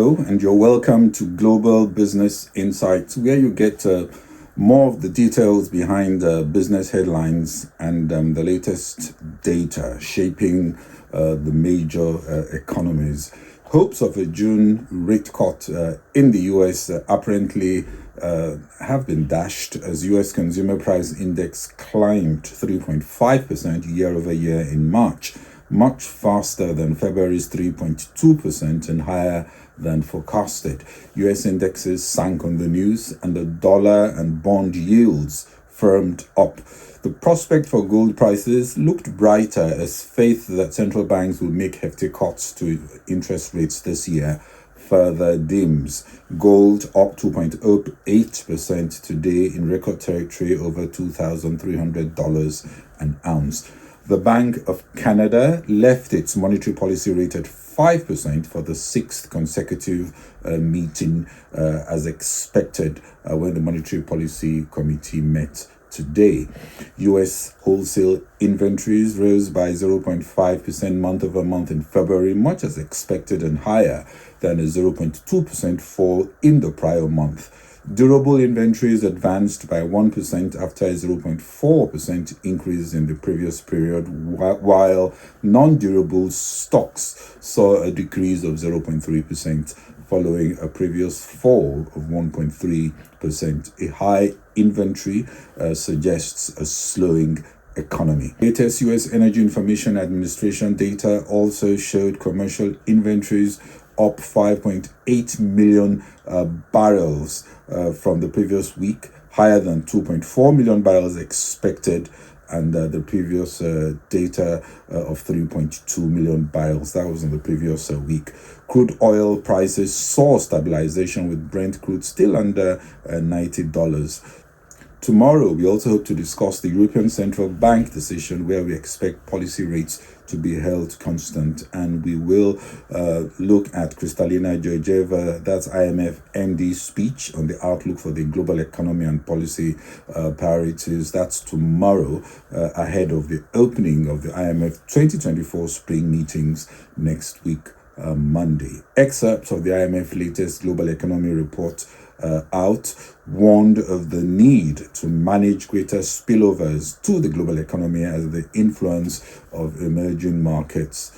Hello, and you're welcome to Global Business Insights, where you get more of the details behind business headlines and the latest data shaping the major economies. Hopes of a June rate cut in the US apparently have been dashed as US Consumer Price Index climbed 3.5% year over year in March, much faster than February's 3.2% and higher than forecasted. US indexes sank on the news and the dollar and bond yields firmed up. The prospect for gold prices looked brighter as faith that central banks will make hefty cuts to interest rates this year further dims. Gold up 2.08% today in record territory over $2,300 an ounce. The Bank of Canada left its monetary policy rate at 5% for the sixth consecutive meeting as expected when the Monetary Policy Committee met today. US wholesale inventories rose by 0.5% month over month in February, much as expected and higher than a 0.2% fall in the prior month. Durable inventories advanced by 1% after a 0.4% increase in the previous period, while non-durable stocks saw a decrease of 0.3% following a previous fall of 1.3%. A high inventory suggests a slowing economy. Latest U.S. Energy Information Administration data also showed commercial inventories up 5.8 million barrels from the previous week, higher than 2.4 million barrels expected, and the previous data of 3.2 million barrels. That was in the previous week. Crude oil prices saw stabilization with Brent crude still under $90. Tomorrow, we also hope to discuss the European Central Bank decision where we expect policy rates to be held constant, and we will look at Kristalina Georgieva, that's IMF MD's speech on the outlook for the global economy and policy priorities. That's tomorrow ahead of the opening of the IMF 2024 spring meetings next week, Monday. Excerpts of the IMF latest global economy report out warned of the need to manage greater spillovers to the global economy as the influence of emerging markets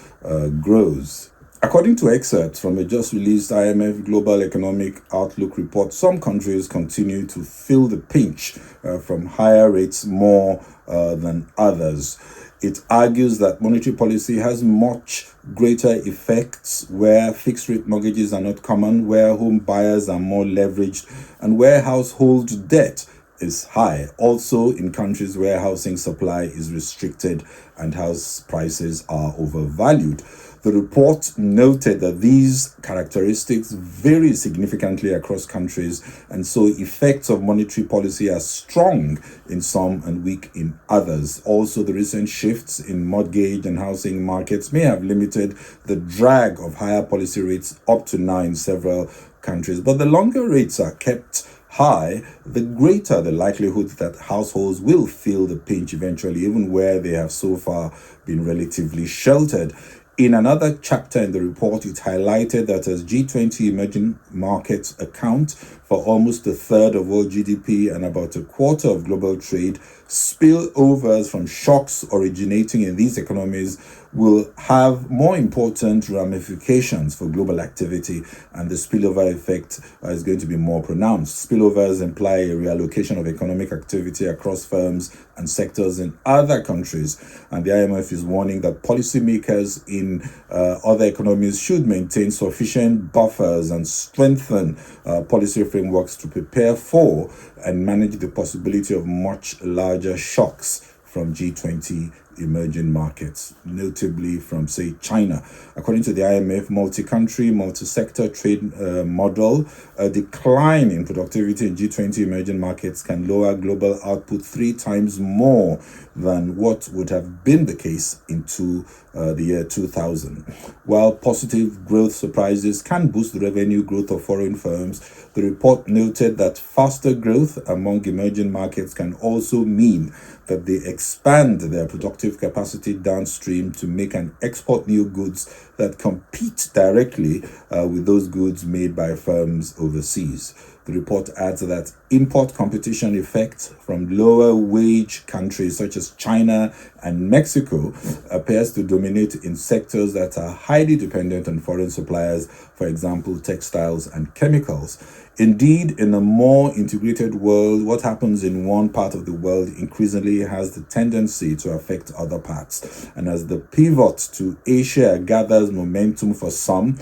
grows. According to excerpts from a just released IMF Global Economic Outlook report, some countries continue to feel the pinch from higher rates more than others. It argues that monetary policy has much greater effects where fixed rate mortgages are not common, where home buyers are more leveraged, and where household debt is high. Also in countries where housing supply is restricted and house prices are overvalued. The report noted that these characteristics vary significantly across countries, and so effects of monetary policy are strong in some and weak in others. Also, the recent shifts in mortgage and housing markets may have limited the drag of higher policy rates up to now in several countries. But the longer rates are kept high, the greater the likelihood that households will feel the pinch eventually, even where they have so far been relatively sheltered. In another chapter in the report, it highlighted that as G20 emerging markets account for almost a third of all GDP and about a quarter of global trade, spillovers from shocks originating in these economies will have more important ramifications for global activity, and the spillover effect is going to be more pronounced. Spillovers imply a reallocation of economic activity across firms and sectors in other countries, and the IMF is warning that policymakers in other economies should maintain sufficient buffers and strengthen policy frameworks to prepare for and manage the possibility of much larger shocks from G20 emerging markets, notably from, say, China. According to the IMF multi-country, multi-sector trade model, a decline in productivity in G20 emerging markets can lower global output 3 times more than what would have been the case into the year 2000. While positive growth surprises can boost the revenue growth of foreign firms, the report noted that faster growth among emerging markets can also mean that they expand their productive productive capacity downstream to make and export new goods that compete directly with those goods made by firms overseas. The report adds that import competition effect from lower wage countries such as China and Mexico appears to dominate in sectors that are highly dependent on foreign suppliers, for example, textiles and chemicals. Indeed, in a more integrated world, what happens in one part of the world increasingly has the tendency to affect other parts. And as the pivot to Asia gathers momentum for some,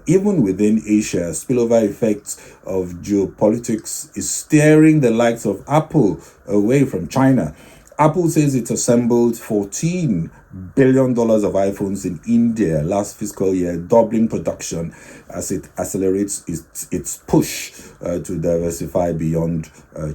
even within Asia, spillover effects of geopolitics is steering the likes of Apple away from China. Apple says it assembled $14 billion of iPhones in India last fiscal year, doubling production as it accelerates its push to diversify beyond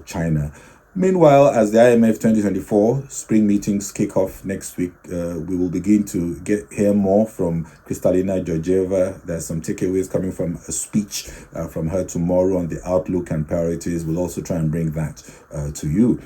China. Meanwhile, as the IMF 2024 spring meetings kick off next week, we will begin to hear more from Kristalina Georgieva. There's some takeaways coming from a speech from her tomorrow on the outlook and priorities. We'll also try and bring that to you.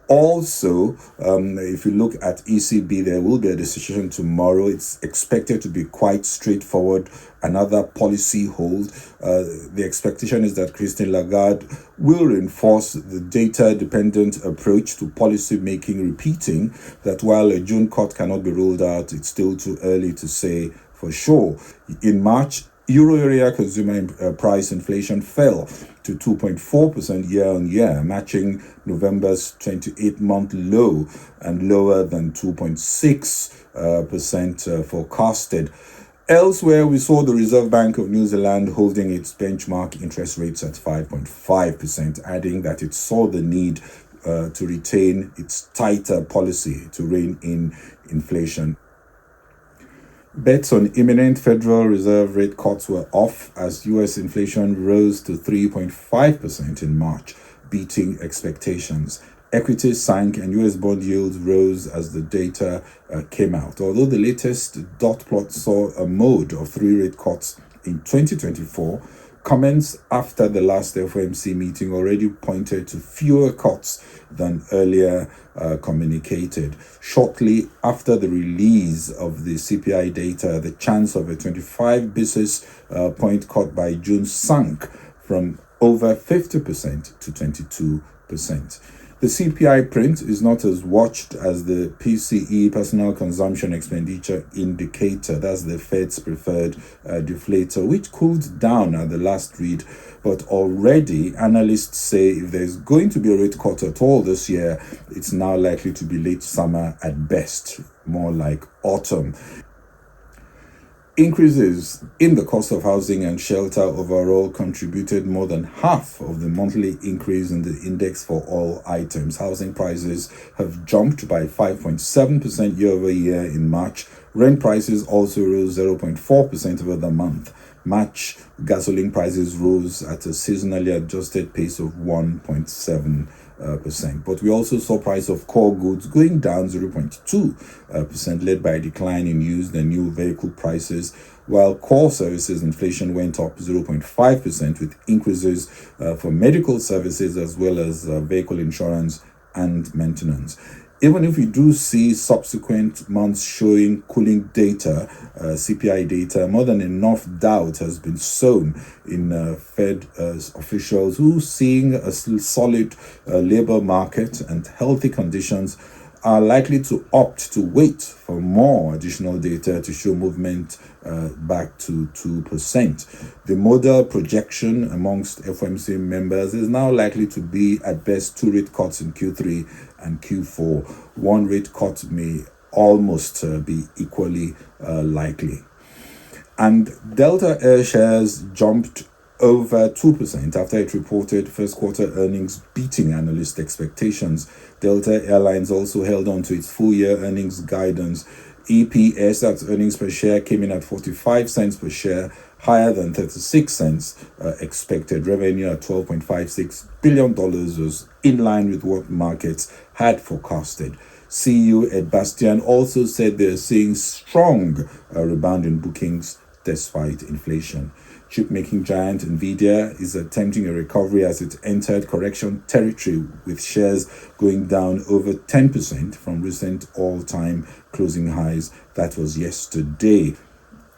Also, if you look at ECB, there will be a decision tomorrow. It's expected to be quite straightforward, another policy hold. The expectation is that Christine Lagarde will reinforce the data-dependent approach to policy making, repeating that while a June cut cannot be ruled out, it's still too early to say for sure. In March, Euro area consumer price inflation fell to 2.4% year-on-year, matching November's 28-month low and lower than 2.6% forecasted. Elsewhere, we saw the Reserve Bank of New Zealand holding its benchmark interest rates at 5.5%, adding that it saw the need to retain its tighter policy to rein in inflation. Bets on imminent Federal Reserve rate cuts were off as U.S. inflation rose to 3.5% in March, beating expectations. Equities sank and U.S. bond yields rose as the data came out. Although the latest dot plot saw a mode of 3 rate cuts in 2024, comments after the last FOMC meeting already pointed to fewer cuts than earlier communicated. Shortly after the release of the CPI data, the chance of a 25 basis point cut by June sank from over 50% to 22%. The CPI print is not as watched as the PCE, Personal Consumption Expenditure Indicator. That's the Fed's preferred deflator, which cooled down at the last read. But already, analysts say if there's going to be a rate cut at all this year, it's now likely to be late summer at best, more like autumn. Increases in the cost of housing and shelter overall contributed more than half of the monthly increase in the index for all items. Housing prices have jumped by 5.7% year over year in March. Rent prices also rose 0.4% over the month. March gasoline prices rose at a seasonally adjusted pace of 1.7%. But we also saw price of core goods going down 0.2%, led by a decline in used and new vehicle prices, while core services inflation went up 0.5% with increases for medical services as well as vehicle insurance and maintenance. Even if we do see subsequent months showing cooling data, CPI data, more than enough doubt has been sown in Fed officials who, seeing a solid labor market and healthy conditions, are likely to opt to wait for more additional data to show movement back to 2%. The model projection amongst FOMC members is now likely to be at best 2 rate cuts in Q3 and Q4. 1 rate cut may almost be equally likely. And Delta Air shares jumped over 2% after it reported first quarter earnings beating analyst expectations. Delta Airlines also held on to its full year earnings guidance. EPS, that's earnings per share, came in at 45 cents per share, higher than 36 cents expected. Revenue at $12.56 billion was in line with what markets had forecasted. CEO Ed Bastian also said they're seeing strong rebound in bookings despite inflation. Chip-making giant Nvidia is attempting a recovery as it entered correction territory, with shares going down over 10% from recent all-time closing highs. That was yesterday.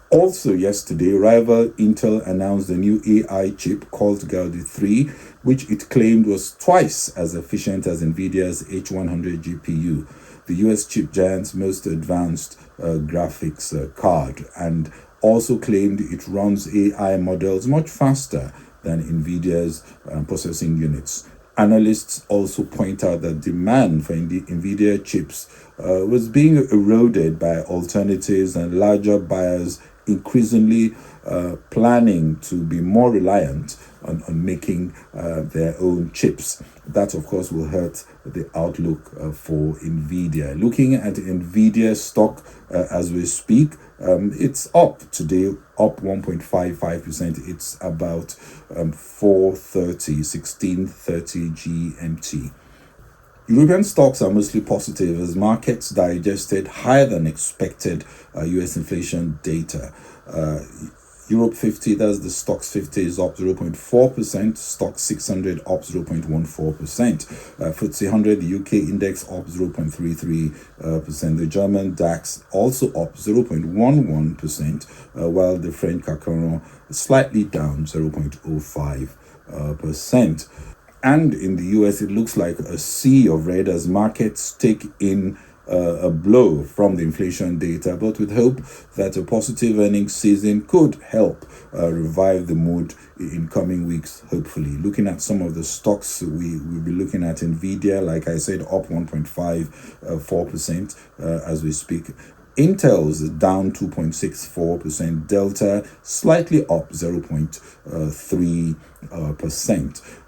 Also yesterday, rival Intel announced a new AI chip called Gaudi 3, which it claimed was twice as efficient as Nvidia's H100 GPU, the US chip giant's most advanced graphics card, and also claimed it runs AI models much faster than Nvidia's processing units. Analysts also point out that demand for Nvidia chips was being eroded by alternatives and larger buyers increasingly planning to be more reliant on making their own chips. That, of course, will hurt the outlook for Nvidia. Looking at Nvidia stock as we speak, it's up today, up 1.55%. It's about 16:30 GMT. European stocks are mostly positive as markets digested higher than expected US inflation data. Europe 50, that's the Stocks 50, is up 0.4%, Stock 600 up 0.14%, FTSE 100, the UK index up 0.33%, the German DAX also up 0.11%, while the French CAC 40 slightly down 0.05%. And in the US, it looks like a sea of red as markets take in a blow from the inflation data, but with hope that a positive earnings season could help revive the mood in coming weeks, hopefully. Looking at some of the stocks, we'll be looking at Nvidia, like I said, up 1.54% as we speak. Intel's down 2.64%, Delta slightly up 0.3%,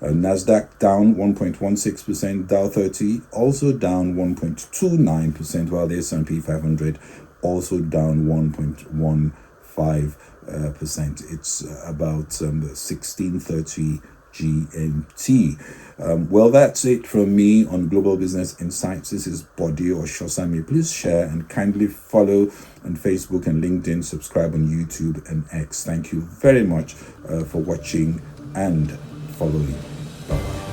Nasdaq down 1.16%, Dow 30 also down 1.29%, while the S&P 500 also down 1.15%. It's about 16:30 GMT. Well, that's it from me on Global Business Insights. This is Bode Oshosami. Please share and kindly follow on Facebook and LinkedIn, subscribe on YouTube and X. Thank you very much for watching and following. Bye-bye.